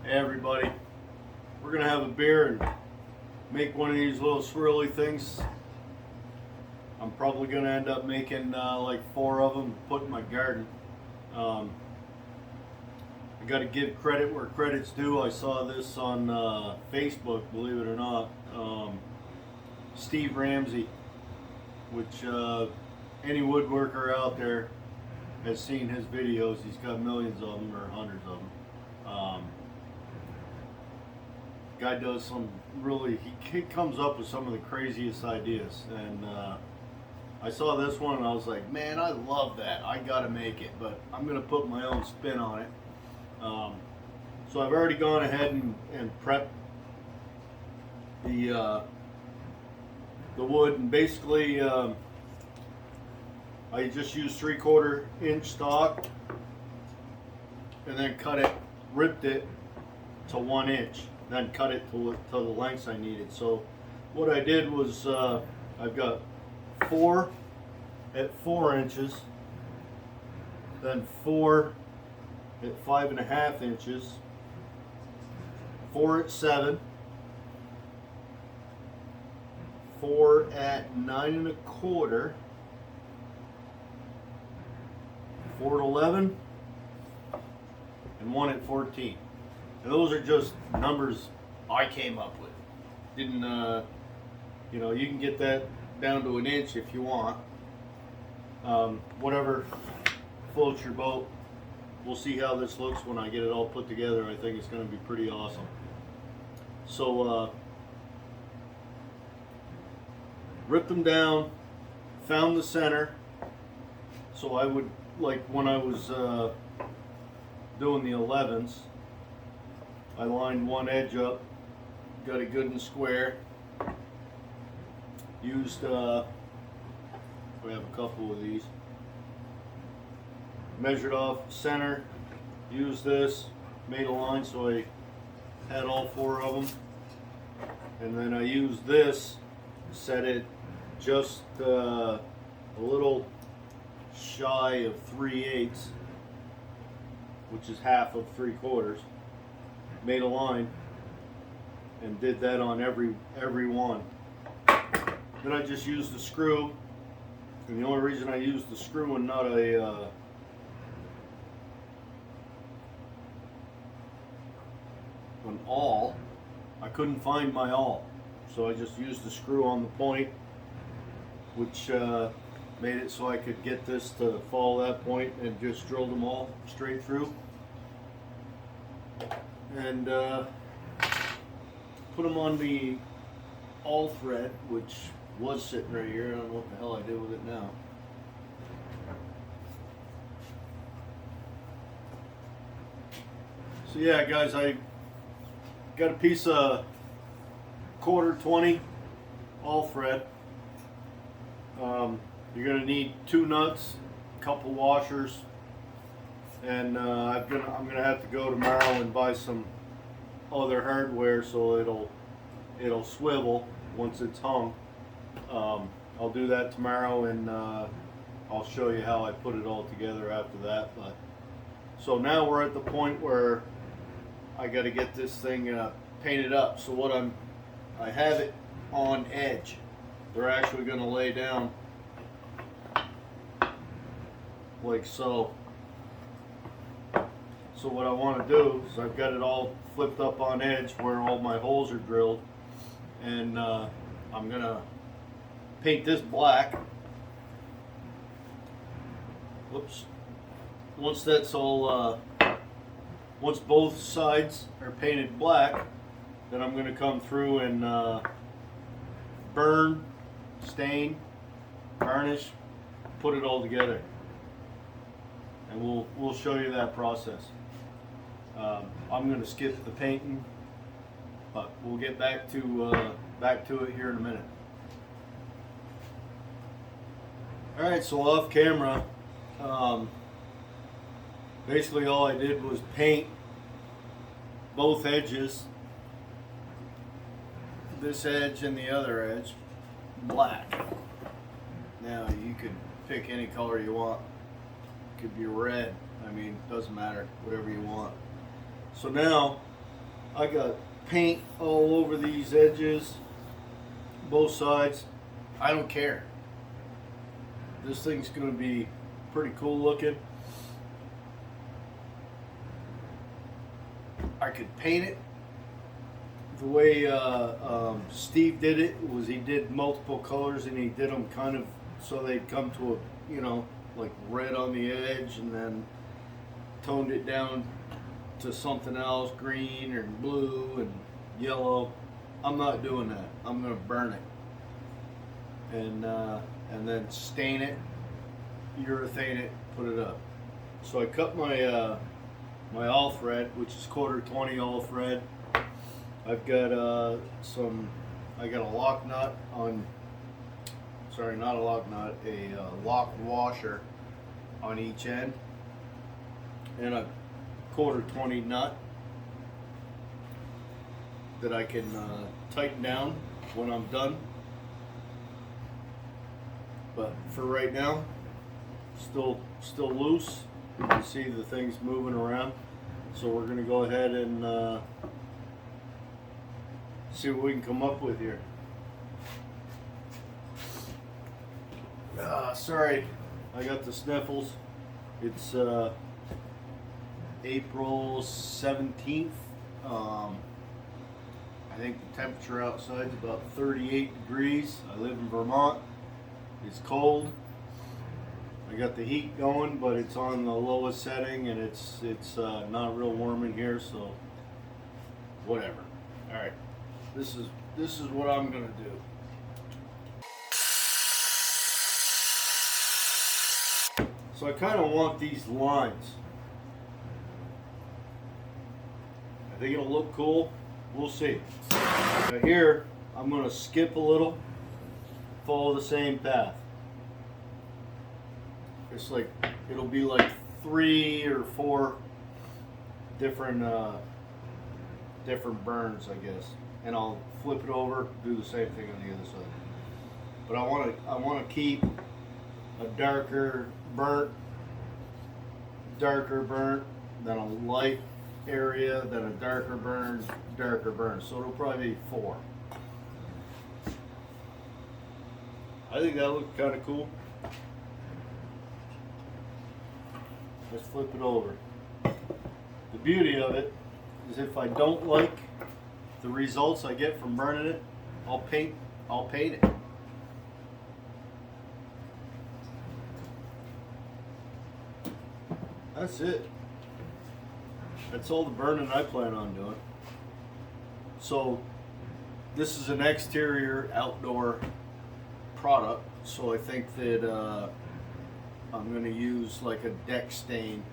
Hey everybody, we're gonna have a beer and make one of these little swirly things. I'm probably gonna end up making like 4 of them to put in my garden. I gotta give credit where credit's due. I saw this on Facebook, believe it or not. Steve Ramsey, which any woodworker out there has seen his videos. He's got millions of them or hundreds of them. Guy does some really, he comes up with some of the craziest ideas, and I saw this one and I was like, man, I love that. I gotta make it, but I'm gonna put my own spin on it. So I've already gone ahead and prepped the wood, and basically I just used 3/4 inch stock and then cut it, ripped it to 1 inch, then cut it to the lengths I needed. So what I did was I've got 4 at 4 inches, then 4 at 5.5 inches, 4 at 7, 4 at 9.25, 4 at 11, and 1 at 14. And those are just numbers I came up with. Didn't, you know, you can get that down to 1 inch if you want. Whatever floats your boat. We'll see how this looks when I get it all put together. I think it's going to be pretty awesome. So, ripped them down, found the center. So I would, like when I was doing the 11s, I lined one edge up, got it good and square. Used, we have a couple of these. Measured off center, used this, made a line so I had all 4 of them. And then I used this, set it just a little shy of 3/8, which is half of 3/4. Made a line and did that on every one. Then I just used the screw, and the only reason I used the screw and not an awl, I couldn't find my awl, so I just used the screw on the point, which made it so I could get this to follow that point, and just drilled them all straight through. And put them on the awl thread, which was sitting right here. I don't know what the hell I did with it now. So yeah, guys, I got a piece of 1/4 20 awl thread. You're gonna need 2 nuts, a couple washers, and I'm gonna have to go tomorrow and buy some other hardware so it'll swivel once it's hung. I'll do that tomorrow, and I'll show you how I put it all together after that. But so now we're at the point where I got to get this thing painted up. So I have it on edge. They're actually going to lay down like so. So what I want to do is I've got it all flipped up on edge where all my holes are drilled, and I'm going to paint this black. Whoops. Once that's all, once both sides are painted black, then I'm going to come through and burn, stain, varnish, put it all together, and we'll show you that process. I'm going to skip the painting, but we'll get back to it here in a minute. All right, so off camera, basically all I did was paint both edges, this edge and the other edge, black. Now you could pick any color you want. It could be red. I mean, doesn't matter, whatever you want. So now I got paint all over these edges, both sides. I don't care. This thing's gonna be pretty cool looking. I could paint it the way Steve did it. Was he did multiple colors and he did them kind of so they'd come to a, you know, like red on the edge, and then toned it down to something else, green or blue and yellow. I'm not doing that. I'm gonna burn it and then stain it, urethane it, put it up. So I cut my my all thread, which is 1/4 all thread. I've got I got a lock nut on, sorry, not a lock nut, a lock washer on each end, and a 1/4 nut that I can tighten down when I'm done. But for right now, still loose. You can see the things moving around. So we're gonna go ahead and see what we can come up with here. Sorry, I got the sniffles. It's April 17th. I think the temperature outside is about 38 degrees. I live in Vermont. It's cold. I got the heat going, but it's on the lowest setting, and it's not real warm in here, so whatever. All right, this is what I'm gonna do. So I kind of want these lines. I think it'll look cool. We'll see. Now here, I'm gonna skip a little, follow the same path. It's like, it'll be like 3 or 4 different different burns, I guess. And I'll flip it over, do the same thing on the other side. But I want to keep a darker burnt, then a light area, then a darker burn. So it'll probably be 4. I think that looks kind of cool. Let's flip it over. The beauty of it is if I don't like the results I get from burning it, I'll paint it. That's it. That's all the burning I plan on doing. So this is an exterior outdoor product, so I think that I'm going to use like a deck stain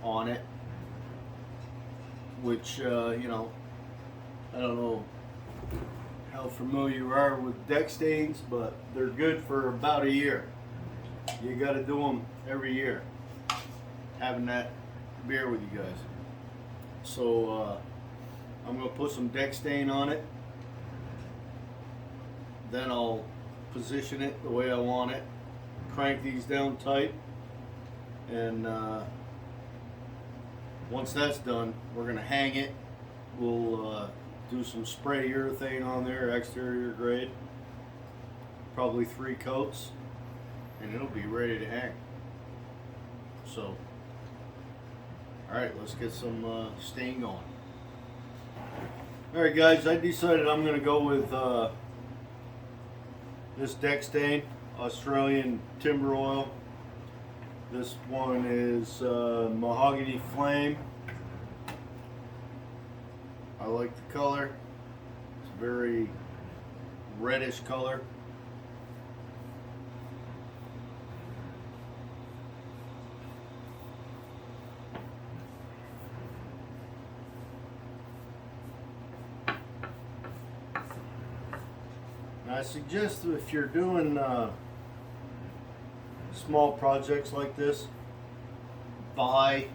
on it, which you know, I don't know how familiar you are with deck stains, but they're good for about a year. You got to do them every year, having that beer with you guys. So I'm going to put some deck stain on it, then I'll position it the way I want it, crank these down tight, and once that's done, we're going to hang it. We'll do some spray urethane on there, exterior grade, probably 3 coats, and it'll be ready to hang. So alright, let's get some stain going. Alright guys, I decided I'm going to go with this deck stain, Australian timber oil. This one is mahogany flame. I like the color. It's a very reddish color. Now I suggest that if you're doing small projects like this, buy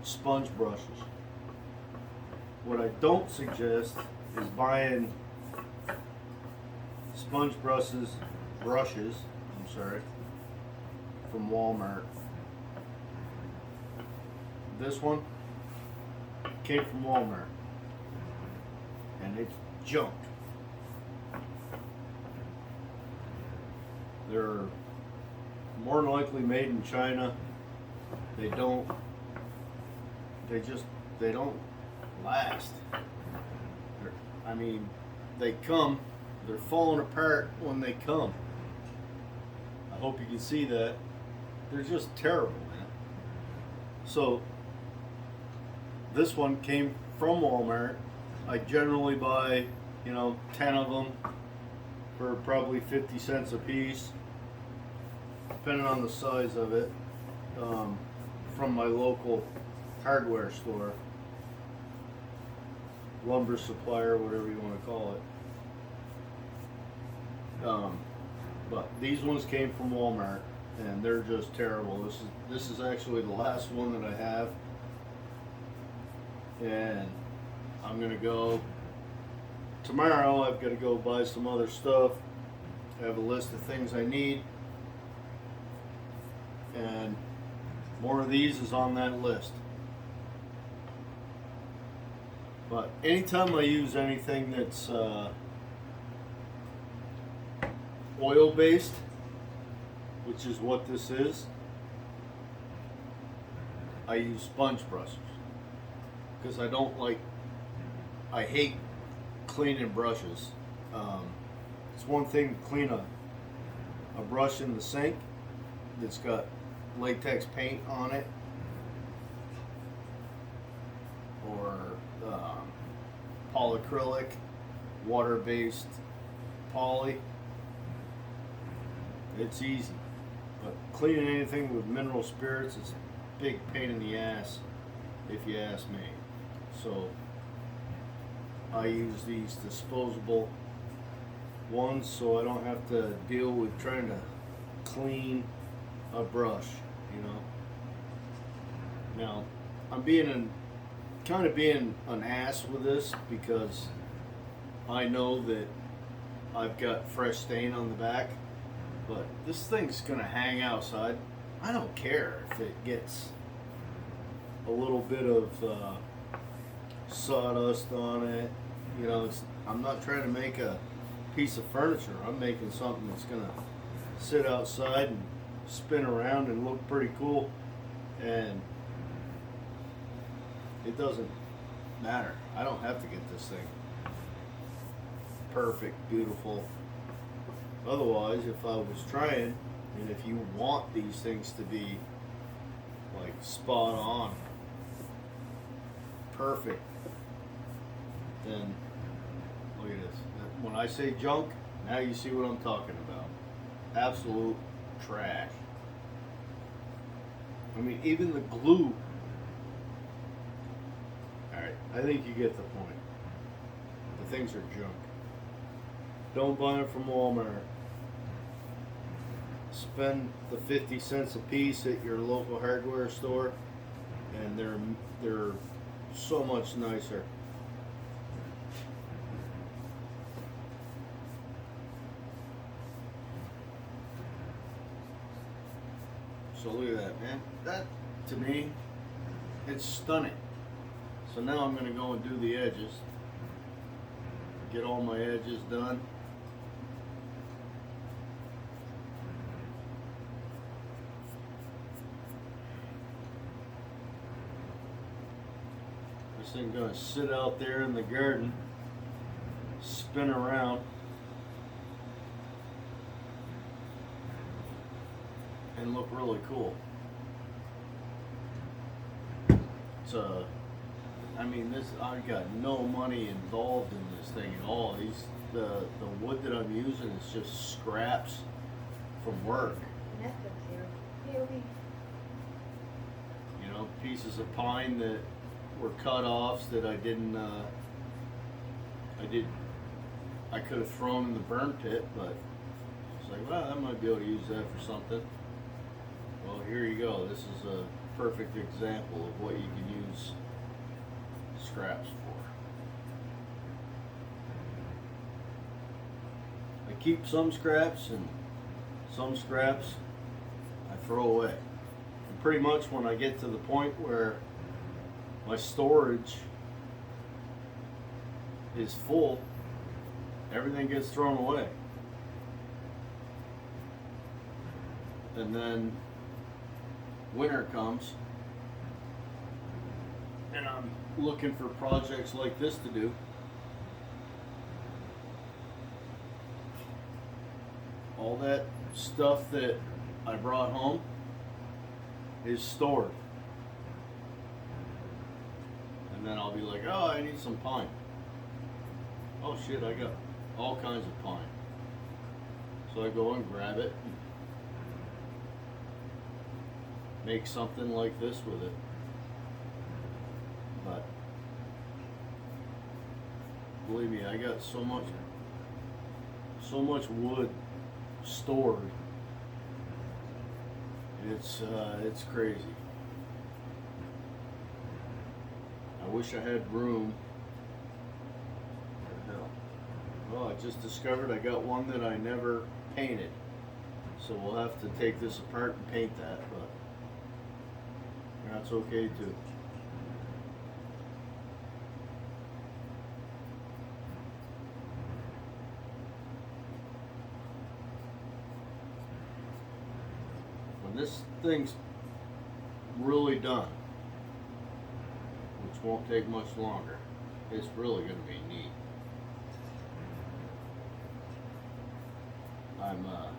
sponge brushes. What I don't suggest is buying sponge brushes, from Walmart. This one came from Walmart, and it's junk. They're more than likely made in China. They don't last. I mean, they're falling apart when they come. I hope you can see that. They're just terrible, man. So, this one came from Walmart. I generally buy, 10 of them for probably 50 cents a piece, depending on the size of it, from my local hardware store, lumber supplier, whatever you want to call it. But these ones came from Walmart, and they're just terrible. This is actually the last one that I have, and I'm gonna go tomorrow. I've got to go buy some other stuff. I have a list of things I need, and more of these is on that list. But anytime I use anything that's oil based, which is what this is, I use sponge brushes, because I hate cleaning brushes. It's one thing to clean a brush in the sink that's got latex paint on it, or polyacrylic, water-based poly. It's easy. But cleaning anything with mineral spirits is a big pain in the ass, if you ask me. So I use these disposable ones so I don't have to deal with trying to clean a brush, Now, I'm kind of being an ass with this, because I know that I've got fresh stain on the back, but this thing's gonna hang outside. I don't care if it gets a little bit of sawdust on it. I'm not trying to make a piece of furniture. I'm making something that's gonna sit outside and spin around and look pretty cool, and it doesn't matter. I don't have to get this thing perfect, beautiful. Otherwise, if I was trying, and if you want these things to be like spot on, perfect, then look at this. When I say junk, now you see what I'm talking about. Absolute trash. I mean, even the glue. Alright, I think you get the point. The things are junk. Don't buy them from Walmart. Spend the 50 cents a piece at your local hardware store, and they're so much nicer. So look at that, man. That, to me, it's stunning. So now I'm going to go and do the edges. Get all my edges done. This thing's going to sit out there in the garden, spin around, and look really cool. It's I mean, I got no money involved in this thing at all. The wood that I'm using is just scraps from work. Pieces of pine that were cut offs that I could have thrown in the burn pit, but it's like, well, I might be able to use that for something. Well, here you go. This is a perfect example of what you can use scraps for. I keep some scraps, and some scraps I throw away. And pretty much when I get to the point where my storage is full, everything gets thrown away. And then winter comes and I'm looking for projects like this to do. All that stuff that I brought home is stored. And then I'll be like, oh, I need some pine. Oh shit, I got all kinds of pine. So I go and grab it, make something like this with it. But believe me, I got so much wood stored. It's crazy. I wish I had room. Where the hell? Well, I just discovered I got one that I never painted. So we'll have to take this apart and paint that, but that's okay too. When this thing's really done, which won't take much longer, it's really going to be neat. I'm a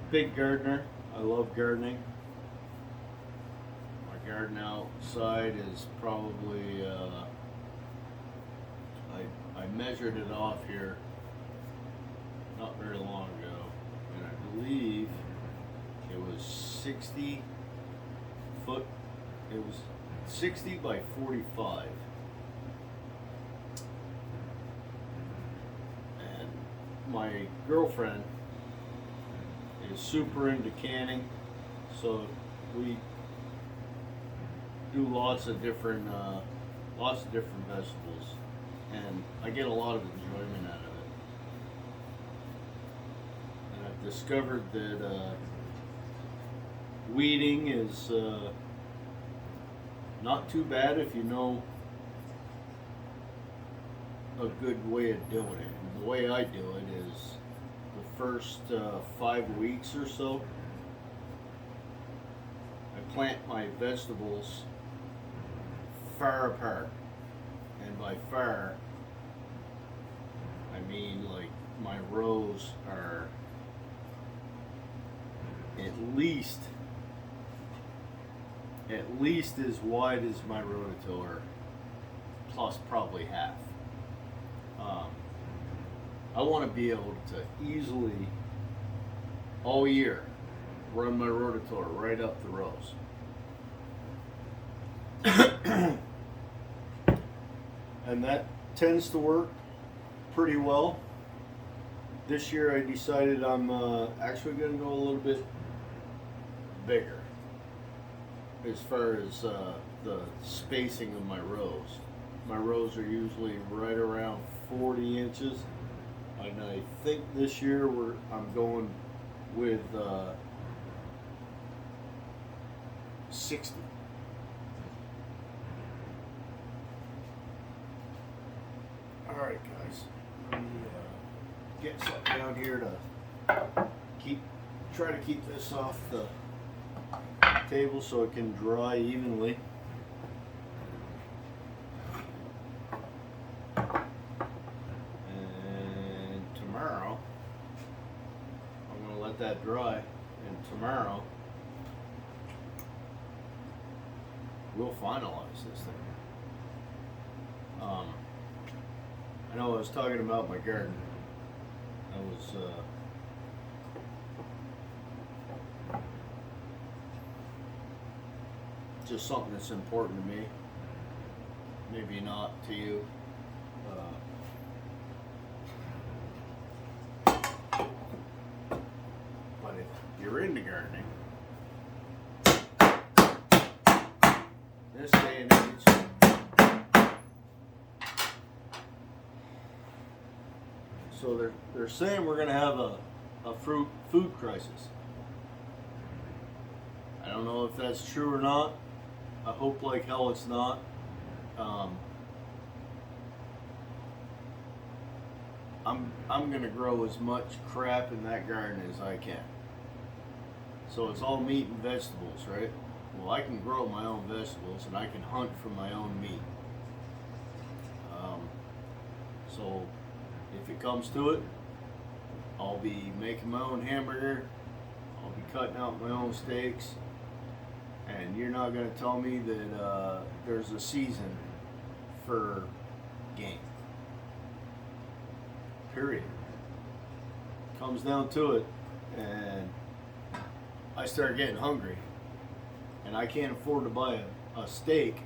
big gardener. I love gardening. My garden outside is probably, I measured it off here not very long ago, and I believe it was 60 foot, it was 60 by 45. And my girlfriend is super into canning, so we do lots of different vegetables, and I get a lot of enjoyment out of it. And I've discovered that weeding is not too bad if you know a good way of doing it. And the way I do it is the first 5 weeks or so, I plant my vegetables far apart. And by far, I mean like my rows are at least as wide as my rototiller, plus probably half. I want to be able to easily, all year, run my rototiller right up the rows. And that tends to work pretty well. This year I decided I'm actually going to go a little bit bigger as far as the spacing of my rows. My rows are usually right around 40 inches, and I think this year I'm going with 60. All right, guys, let me get something down here to try to keep this off the table so it can dry evenly. And tomorrow I'm going to let that dry, and tomorrow we'll finalize this thing. I know I was talking about my garden. I was just something that's important to me. Maybe not to you. But if you're into gardening, this day and age, so they're saying we're going to have a food crisis. I don't know if that's true or not. I hope like hell it's not. Um, I'm gonna grow as much crap in that garden as I can. So it's all meat and vegetables, right? Well, I can grow my own vegetables and I can hunt for my own meat. So if it comes to it, I'll be making my own hamburger. I'll be cutting out my own steaks. And you're not gonna tell me that there's a season for game. Period. Comes down to it, and I start getting hungry, and I can't afford to buy a steak.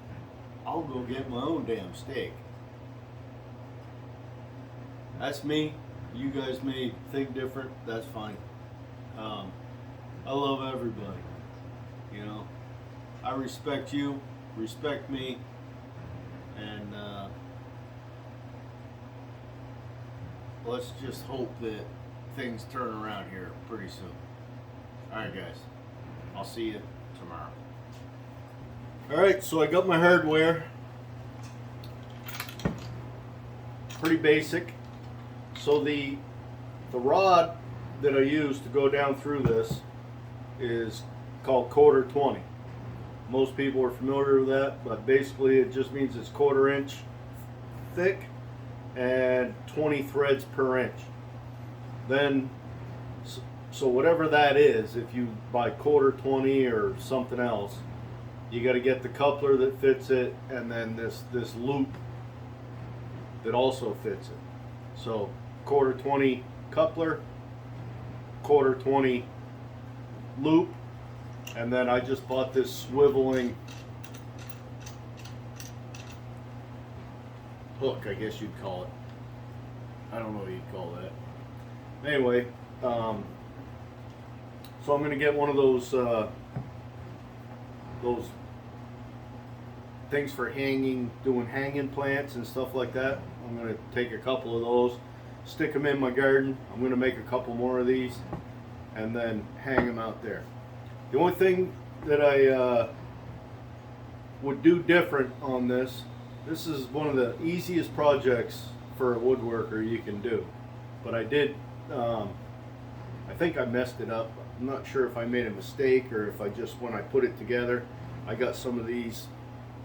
I'll go get my own damn steak. That's me. You guys may think different. That's fine. I love everybody. You know, I respect you. Respect me. And let's just hope that things turn around here pretty soon. Alright guys, I'll see you tomorrow. Alright, so I got my hardware. Pretty basic. So the rod that I use to go down through this is called 1/4 20. Most people are familiar with that, but basically it just means it's 1/4 inch thick and 20 threads per inch. Then, so whatever that is, if you buy 1/4 20 or something else, you got to get the coupler that fits it, and then this loop that also fits it. So 1/4 20 coupler, 1/4 20 loop, and then I just bought this swiveling hook, I guess you'd call it. I don't know what you'd call that. Anyway, so I'm going to get one of those things for doing hanging plants and stuff like that. I'm going to take a couple of those, stick them in my garden. I'm going to make a couple more of these and then hang them out there. The only thing that I would do different on this is one of the easiest projects for a woodworker you can do. But I did, I think I messed it up. I'm not sure if I made a mistake or if I just, when I put it together, I got some of these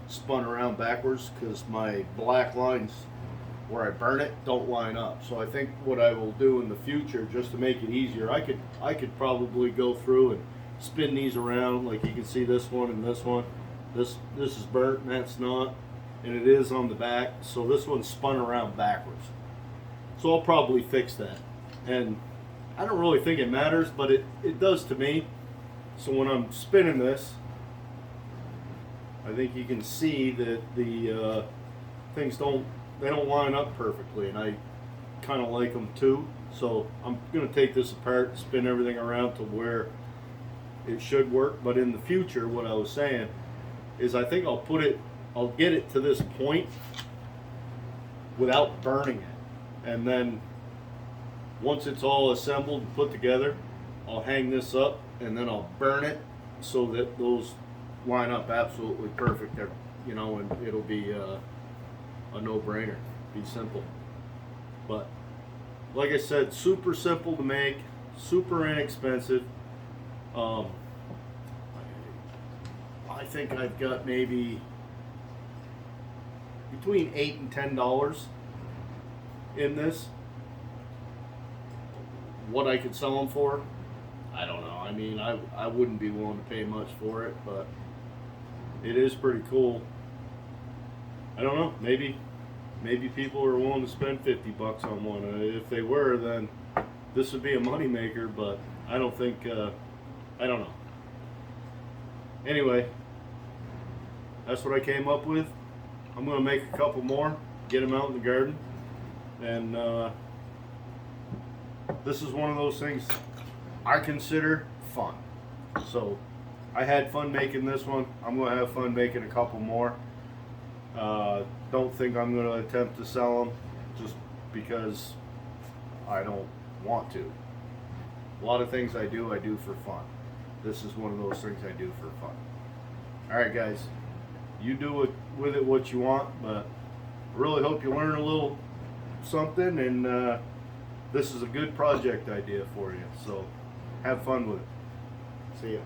spun around backwards because my black lines where I burn it don't line up. So I think what I will do in the future, just to make it easier, I could probably go through and spin these around. Like you can see this one and this one. This is burnt and that's not, and it is on the back. So this one's spun around backwards. So I'll probably fix that. And I don't really think it matters, but it does to me. So when I'm spinning this, I think you can see that the things don't line up perfectly, and I kind of like them too. So I'm going to take this apart, spin everything around to where it should work. But in the future, what I was saying is I think I'll get it to this point without burning it, and then once it's all assembled and put together, I'll hang this up and then I'll burn it so that those line up absolutely perfect, you know, and it'll be a no-brainer, be simple. But like I said, super simple to make, super inexpensive. I think I've got maybe between $8 and $10 in this. What I could sell them for, I don't know. I mean, I wouldn't be willing to pay much for it, but it is pretty cool. I don't know. Maybe people are willing to spend 50 bucks on one. If they were, then this would be a money maker. But I don't think. I don't know. Anyway, that's what I came up with. I'm gonna make a couple more, get them out in the garden, and this is one of those things I consider fun. So I had fun making this one. I'm going to have fun making a couple more. Don't think I'm going to attempt to sell them just because I don't want to. A lot of things I do for fun. This is one of those things I do for fun. Alright guys, You do with it what you want, but I really hope you learn a little something, and this is a good project idea for you. So have fun with it. See ya.